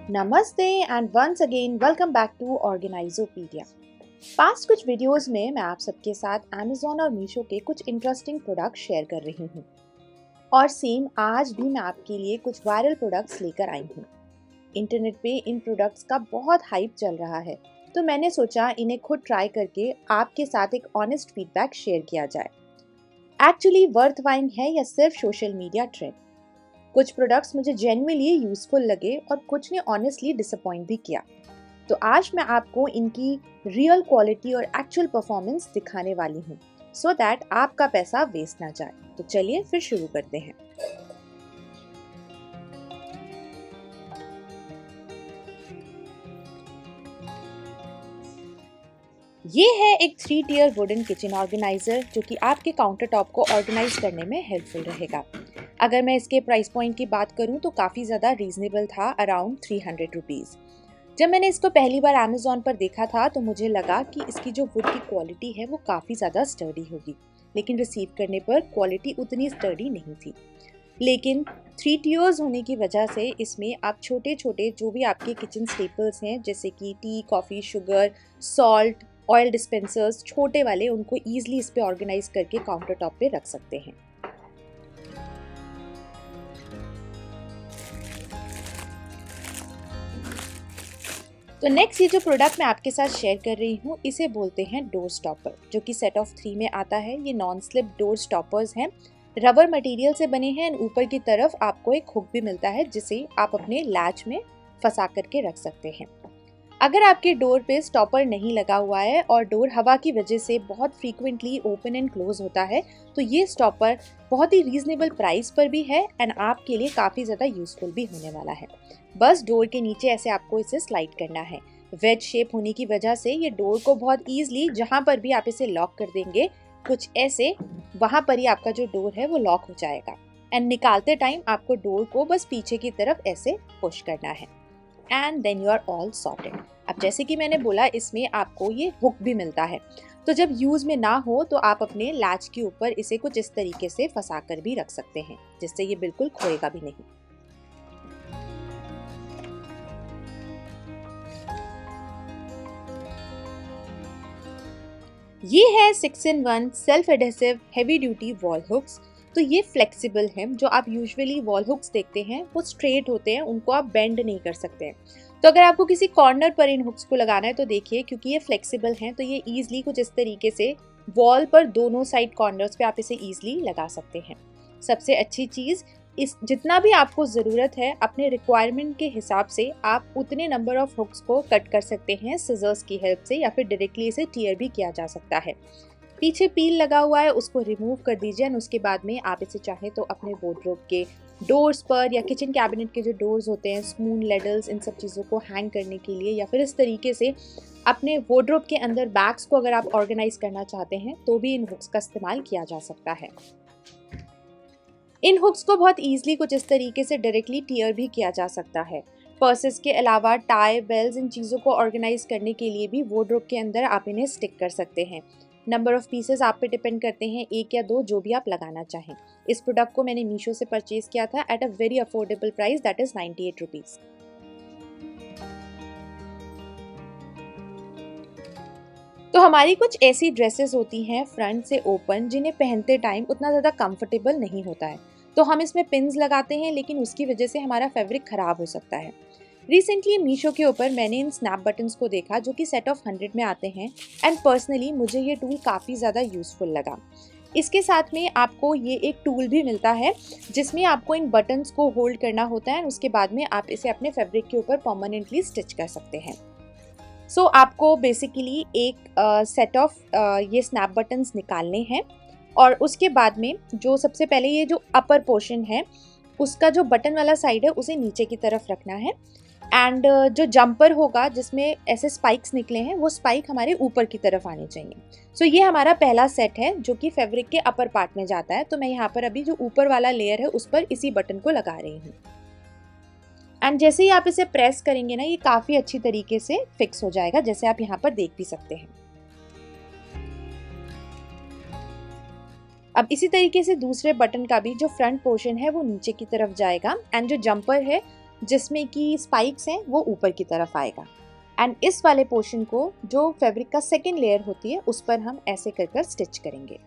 नमस्ते and once again welcome back to Organizopedia. Past कुछ videos में मैं आप सबके साथ अमेज़ॉन और मीशो के कुछ इंटरेस्टिंग प्रोडक्ट्स शेयर कर रही हूँ और सेम आज भी मैं आपके लिए कुछ वायरल प्रोडक्ट्स लेकर आई हूँ। इंटरनेट पे इन प्रोडक्ट्स का बहुत हाइप चल रहा है, तो मैंने सोचा इन्हें खुद ट्राई करके आपके साथ एक ऑनेस्ट फीडबैक शेयर किया जाए। एक्चुअली वर्थ बाइंग है या सिर्फ सोशल मीडिया ट्रेंड? कुछ प्रोडक्ट्स मुझे जेन्युइनली यूजफुल लगे और कुछ ने ऑनेस्टली डिसअपॉइंट भी किया। तो आज मैं आपको इनकी रियल क्वालिटी और एक्चुअल परफॉर्मेंस दिखाने वाली हूँ सो दैट आपका पैसा वेस्ट ना जाए। तो चलिए फिर शुरू करते हैं। ये है एक 3 टियर वुडन किचन ऑर्गेनाइजर जो कि आपके काउंटर टॉप को ऑर्गेनाइज करने में हेल्पफुल रहेगा। अगर मैं इसके प्राइस पॉइंट की बात करूं तो काफ़ी ज़्यादा रीजनेबल था, अराउंड 300 रुपीज़। जब मैंने इसको पहली बार अमेज़ॉन पर देखा था तो मुझे लगा कि इसकी जो वुड की क्वालिटी है वो काफ़ी ज़्यादा स्टर्डी होगी, लेकिन रिसीव करने पर क्वालिटी उतनी स्टर्डी नहीं थी। लेकिन 3 टियर्स होने की वजह से इसमें आप छोटे छोटे जो भी आपके किचन स्टेपल्स हैं जैसे कि T, coffee, sugar, salt, oil dispensers छोटे वाले, उनको ईजिली इस पे ऑर्गेनाइज करके काउंटर टॉप पे रख सकते हैं। तो नेक्स्ट ये जो प्रोडक्ट मैं आपके साथ शेयर कर रही हूँ इसे बोलते हैं डोर स्टॉपर, जो कि सेट ऑफ 3 में आता है। ये नॉन स्लिप डोर स्टॉपर्स हैं, रबर मटेरियल से बने हैं। ऊपर की तरफ आपको एक हुक भी मिलता है जिसे आप अपने लैच में फंसा करके रख सकते हैं। अगर आपके डोर पे स्टॉपर नहीं लगा हुआ है और डोर हवा की वजह से बहुत फ्रीक्वेंटली ओपन एंड क्लोज होता है तो ये स्टॉपर बहुत ही रीजनेबल प्राइस पर भी है एंड आपके लिए काफ़ी ज़्यादा यूजफुल भी होने वाला है। बस डोर के नीचे ऐसे आपको इसे स्लाइड करना है। वेज शेप होने की वजह से ये डोर को बहुत ईजिली जहाँ पर भी आप इसे लॉक कर देंगे कुछ ऐसे, वहाँ पर ही आपका जो डोर है वो लॉक हो जाएगा एंड निकालते टाइम आपको डोर को बस पीछे की तरफ ऐसे पुश करना है and then you are all sorted. अब जैसे कि मैंने बोला इसमें आपको ये हुक भी मिलता है, तो जब यूज में ना हो तो आप अपने लैच के ऊपर इसे कुछ इस तरीके से फंसा कर भी रख सकते हैं जिससे ये बिल्कुल खोएगा भी नहीं। ये है 6-in-1 self adhesive heavy duty wall hooks. तो ये फ्लेक्सिबल हैं। जो आप यूजुअली वॉल हुक्स देखते हैं वो स्ट्रेट होते हैं, उनको आप बेंड नहीं कर सकते हैं। तो अगर आपको किसी कॉर्नर पर इन हुक्स को लगाना है तो देखिए, क्योंकि ये फ्लेक्सिबल हैं तो ये ईजिली कुछ इस तरीके से वॉल पर दोनों साइड कॉर्नर्स पे आप इसे ईजिली लगा सकते हैं। सबसे अच्छी चीज़, इस जितना भी आपको ज़रूरत है अपने रिक्वायरमेंट के हिसाब से आप उतने नंबर ऑफ हुक्स को कट कर सकते हैं सिजर्स की हेल्प से, या फिर डायरेक्टली इसे टियर भी किया जा सकता है। पीछे पील लगा हुआ है उसको रिमूव कर दीजिए और उसके बाद में आप इसे चाहें तो अपने वार्डरोब के डोर्स पर या किचन कैबिनेट के जो डोर्स होते हैं, स्पून लेडल्स, इन सब चीज़ों को हैंग करने के लिए, या फिर इस तरीके से अपने वार्डरोब के अंदर बैग्स को अगर आप ऑर्गेनाइज करना चाहते हैं तो भी इन हुक्स का इस्तेमाल किया जा सकता है। इन हुक्स को बहुत ईजिली कुछ इस तरीके से डायरेक्टली टियर भी किया जा सकता है। पर्सेस के अलावा टाई, बेल्स, इन चीज़ों को ऑर्गेनाइज करने के लिए भी वार्डरोब के अंदर आप इन्हें स्टिक कर सकते हैं। नंबर ऑफ पीसेस आप पे डिपेंड करते हैं, 1 या 2 जो भी आप लगाना चाहें। इस प्रोडक्ट को मैंने मीशो से परचेज किया था at a very affordable price, that is 98 rupees. तो हमारी कुछ ऐसी ड्रेसेस होती हैं फ्रंट से ओपन जिन्हें पहनते टाइम उतना ज़्यादा कंफर्टेबल नहीं होता है, तो हम इसमें पिन्स लगाते हैं लेकिन उसकी वजह से हमारा फैब्रिक ख़राब हो सकता है। रिसेंटली मीशो के ऊपर मैंने इन स्नैप बटन्स को देखा जो कि सेट ऑफ 100 में आते हैं एंड पर्सनली मुझे ये टूल काफ़ी ज़्यादा यूज़फुल लगा। इसके साथ में आपको ये एक टूल भी मिलता है जिसमें आपको इन बटन्स को होल्ड करना होता है और उसके बाद में आप इसे अपने फैब्रिक के ऊपर परमानेंटली स्टिच कर सकते हैं। सो आपको बेसिकली एक सेट ऑफ ये स्नैप बटन्स निकालने हैं और उसके बाद में जो सबसे पहले ये जो अपर पोर्शन है उसका जो बटन वाला साइड है उसे नीचे की तरफ रखना है एंड जो जंपर होगा जिसमें ऐसे स्पाइक्स निकले हैं वो स्पाइक हमारे ऊपर की तरफ आने चाहिए। सो ये हमारा पहला सेट है जो कि फैब्रिक के अपर पार्ट में जाता है। तो मैं यहाँ पर अभी जो ऊपर वाला लेयर है उस पर इसी बटन को लगा रही हूँ एंड जैसे ही आप इसे प्रेस करेंगे ना ये काफ़ी अच्छी तरीके से फिक्स हो जाएगा, जैसे आप यहाँ पर देख भी सकते हैं। अब इसी तरीके से दूसरे बटन का भी जो फ्रंट पोर्शन है वो नीचे की तरफ जाएगा एंड जो जंपर है जिसमें कि स्पाइक्स हैं वो ऊपर की तरफ आएगा। एंड इस वाले पोर्शन को जो फैब्रिक का सेकेंड लेयर होती है उस पर हम ऐसे कर कर स्टिच करेंगे।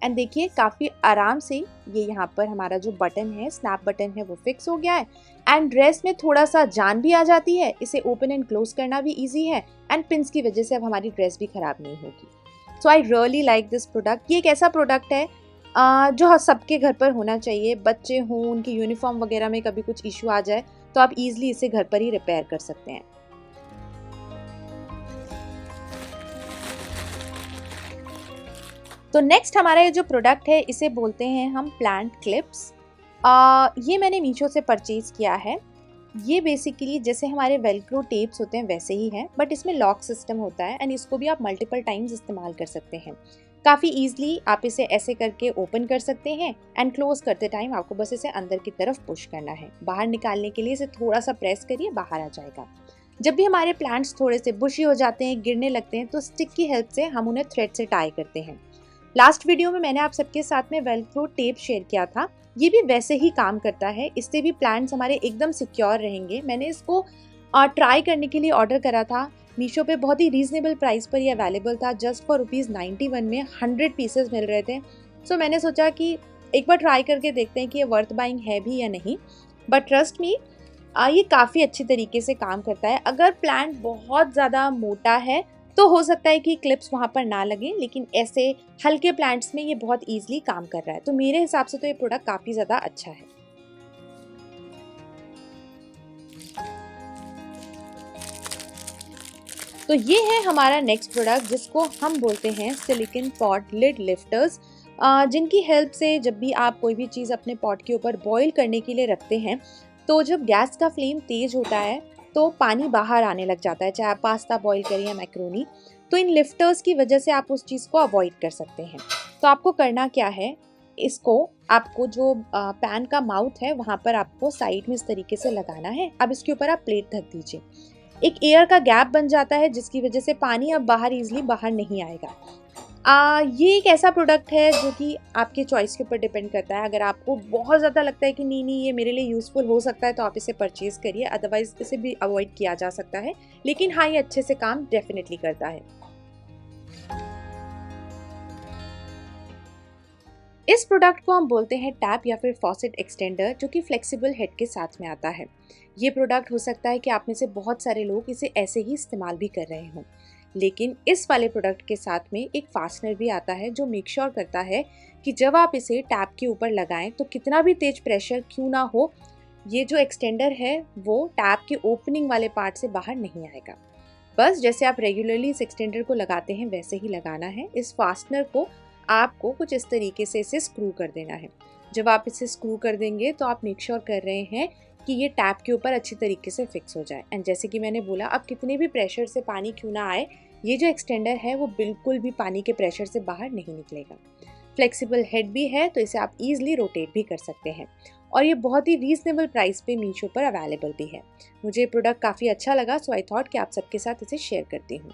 एंड देखिए काफ़ी आराम से ये यहाँ पर हमारा जो बटन है, स्नैप बटन है, वो फिक्स हो गया है। एंड ड्रेस में थोड़ा सा जान भी आ जाती है, इसे ओपन एंड क्लोज करना भी इजी है। एंड पिंस की वजह से अब हमारी ड्रेस भी ख़राब नहीं होगी। So I really like this product. ये एक ऐसा प्रोडक्ट है जो सबके घर पर होना चाहिए। बच्चे हों, उनकी यूनिफॉर्म वगैरह में कभी कुछ इशू आ जाए तो आप इजीली इसे घर पर ही रिपेयर कर सकते हैं। तो नेक्स्ट हमारा ये जो प्रोडक्ट है इसे बोलते हैं हम प्लांट क्लिप्स। ये मैंने मीशो से परचेज़ किया है। ये बेसिकली जैसे हमारे वेलक्रो टेप्स होते हैं वैसे ही है, बट इसमें लॉक सिस्टम होता है एंड इसको भी आप मल्टीपल टाइम्स इस्तेमाल कर सकते हैं। काफ़ी ईजिली आप इसे ऐसे करके ओपन कर सकते हैं एंड क्लोज करते टाइम आपको बस इसे अंदर की तरफ पुश करना है। बाहर निकालने के लिए इसे थोड़ा सा प्रेस करिए, बाहर आ जाएगा। जब भी हमारे प्लांट्स थोड़े से बुशी हो जाते हैं, गिरने लगते हैं, तो स्टिक की हेल्प से हम उन्हें थ्रेड से टाई करते हैं। लास्ट वीडियो में मैंने आप सबके साथ में वेलक्रो टेप शेयर किया था। ये भी वैसे ही काम करता है, इससे भी प्लांट्स हमारे एकदम सिक्योर रहेंगे। मैंने इसको ट्राई करने के लिए ऑर्डर करा था मीशो पे। बहुत ही रीजनेबल प्राइस पर ये अवेलेबल था, जस्ट फॉर ₹91 में 100 पीसेस मिल रहे थे। सो मैंने सोचा कि एक बार ट्राई करके देखते हैं कि ये वर्थ बाइंग है भी या नहीं। बट ट्रस्ट मी, ये काफ़ी अच्छी तरीके से काम करता है। अगर प्लांट बहुत ज़्यादा मोटा है तो हो सकता है कि क्लिप्स वहाँ पर ना लगे, लेकिन ऐसे हल्के प्लांट्स में ये बहुत ईजिली काम कर रहा है। तो मेरे हिसाब से तो ये प्रोडक्ट काफ़ी ज़्यादा अच्छा है। तो ये है हमारा नेक्स्ट प्रोडक्ट जिसको हम बोलते हैं सिलिकॉन पॉट लिड लिफ्टर्स, जिनकी हेल्प से जब भी आप कोई भी चीज़ अपने पॉट के ऊपर बॉईल करने के लिए रखते हैं तो जब गैस का फ्लेम तेज़ होता है तो पानी बाहर आने लग जाता है, चाहे आप पास्ता बॉईल करें या मैक्रोनी। तो इन लिफ्टर्स की वजह से आप उस चीज़ को अवॉइड कर सकते हैं। तो आपको करना क्या है, इसको आपको जो पैन का माउथ है वहाँ पर आपको साइड में इस तरीके से लगाना है। अब इसके ऊपर आप प्लेट ढक दीजिए। एक एयर का गैप बन जाता है जिसकी वजह से पानी अब बाहर इजीली बाहर नहीं आएगा। ये एक ऐसा प्रोडक्ट है जो कि आपके चॉइस के ऊपर डिपेंड करता है। अगर आपको बहुत ज़्यादा लगता है कि नहीं ये मेरे लिए यूज़फुल हो सकता है तो आप इसे परचेज़ करिए, अदरवाइज़ इसे भी अवॉइड किया जा सकता है। लेकिन हाँ, ये अच्छे से काम डेफिनेटली करता है। इस प्रोडक्ट को हम बोलते हैं टैप या फिर फॉसेट एक्सटेंडर, जो कि फ्लेक्सिबल हेड के साथ में आता है। ये प्रोडक्ट हो सकता है कि आप में से बहुत सारे लोग इसे ऐसे ही इस्तेमाल भी कर रहे हों, लेकिन इस वाले प्रोडक्ट के साथ में एक फास्टनर भी आता है जो मेक श्योर करता है कि जब आप इसे टैप के ऊपर लगाएं तो कितना भी तेज प्रेशर क्यों ना हो, ये जो एक्सटेंडर है वो टैप के ओपनिंग वाले पार्ट से बाहर नहीं आएगा। बस जैसे आप रेगुलरली इस एक्सटेंडर को लगाते हैं वैसे ही लगाना है। इस फास्टनर को आपको कुछ इस तरीके से इसे स्क्रू कर देना है। जब आप इसे स्क्रू कर देंगे तो आप मेक श्योर कर रहे हैं कि ये टैप के ऊपर अच्छी तरीके से फिक्स हो जाए। एंड जैसे कि मैंने बोला, अब कितने भी प्रेशर से पानी क्यों ना आए, ये जो एक्सटेंडर है वो बिल्कुल भी पानी के प्रेशर से बाहर नहीं निकलेगा। फ्लेक्सिबल हेड भी है तो इसे आप ईजिली रोटेट भी कर सकते हैं और ये बहुत ही रीजनेबल प्राइस पे मीशो पर अवेलेबल भी है। मुझे प्रोडक्ट काफ़ी अच्छा लगा, सो आई थॉट कि आप सबके साथ इसे शेयर करती हूँ।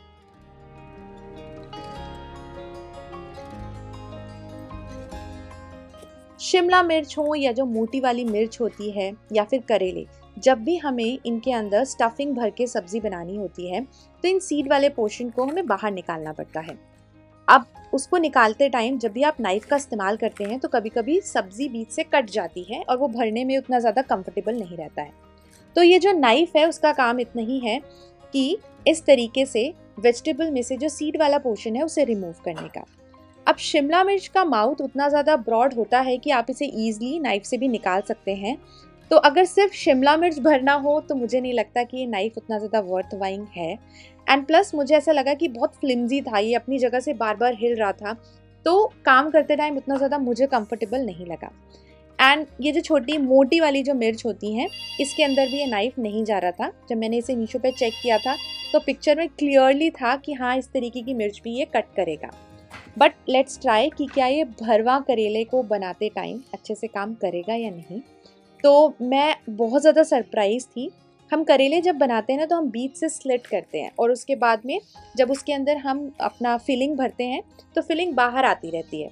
शिमला मिर्च हो या जो मोटी वाली मिर्च होती है या फिर करेले, जब भी हमें इनके अंदर स्टफिंग भर के सब्जी बनानी होती है तो इन सीड वाले पोर्शन को हमें बाहर निकालना पड़ता है। अब उसको निकालते टाइम जब भी आप नाइफ का इस्तेमाल करते हैं तो कभी कभी सब्जी बीच से कट जाती है और वो भरने में उतना ज़्यादा कंफर्टेबल नहीं रहता है। तो ये जो नाइफ है उसका काम इतना ही है कि इस तरीके से वेजिटेबल में से जो सीड वाला पोर्शन है उसे रिमूव करने का। अब शिमला मिर्च का माउथ उतना ज़्यादा ब्रॉड होता है कि आप इसे ईजिली नाइफ से भी निकाल सकते हैं। तो अगर सिर्फ शिमला मिर्च भरना हो तो मुझे नहीं लगता कि ये नाइफ उतना ज़्यादा वर्थ वाइंग है। एंड प्लस मुझे ऐसा लगा कि बहुत फ्लिमजी था, ये अपनी जगह से बार बार हिल रहा था, तो काम करते टाइम उतना ज़्यादा मुझे कंफर्टेबल नहीं लगा। एंड ये जो छोटी मोटी वाली जो मिर्च होती हैं, इसके अंदर भी ये नाइफ नहीं जा रहा था। जब मैंने इसे मीशो पे चेक किया था तो पिक्चर में क्लियरली था कि हाँ, इस तरीके की मिर्च भी ये कट करेगा। बट लेट्स ट्राई कि क्या ये भरवा करेले को बनाते टाइम अच्छे से काम करेगा या नहीं। तो मैं बहुत ज़्यादा सरप्राइज थी। हम करेले जब बनाते हैं ना तो हम बीच से स्लिट करते हैं और उसके बाद में जब उसके अंदर हम अपना फिलिंग भरते हैं तो फिलिंग बाहर आती रहती है।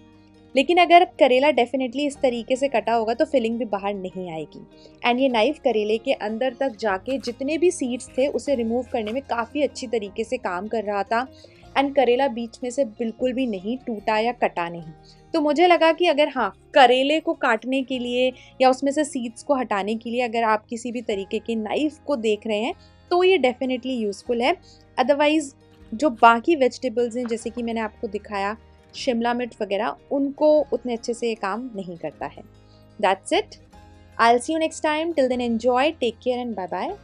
लेकिन अगर करेला डेफिनेटली इस तरीके से कटा होगा तो फिलिंग भी बाहर नहीं आएगी। एंड ये नाइफ करेले के अंदर तक जाके जितने भी सीड्स थे उसे रिमूव करने में काफ़ी अच्छी तरीके से काम कर रहा था। एंड करेला बीच में से बिल्कुल भी नहीं टूटा या कटा नहीं। तो मुझे लगा कि अगर हाँ, करेले को काटने के लिए या उसमें से सीड्स को हटाने के लिए अगर आप किसी भी तरीके के नाइफ को देख रहे हैं तो ये डेफिनेटली यूज़फुल है। अदरवाइज़ जो बाकी वेजिटेबल्स हैं जैसे कि मैंने आपको दिखाया शिमला मिर्च वगैरह, उनको उतने अच्छे से ये काम नहीं करता है। That's it. I will see you next time. Till then enjoy, take care and bye bye.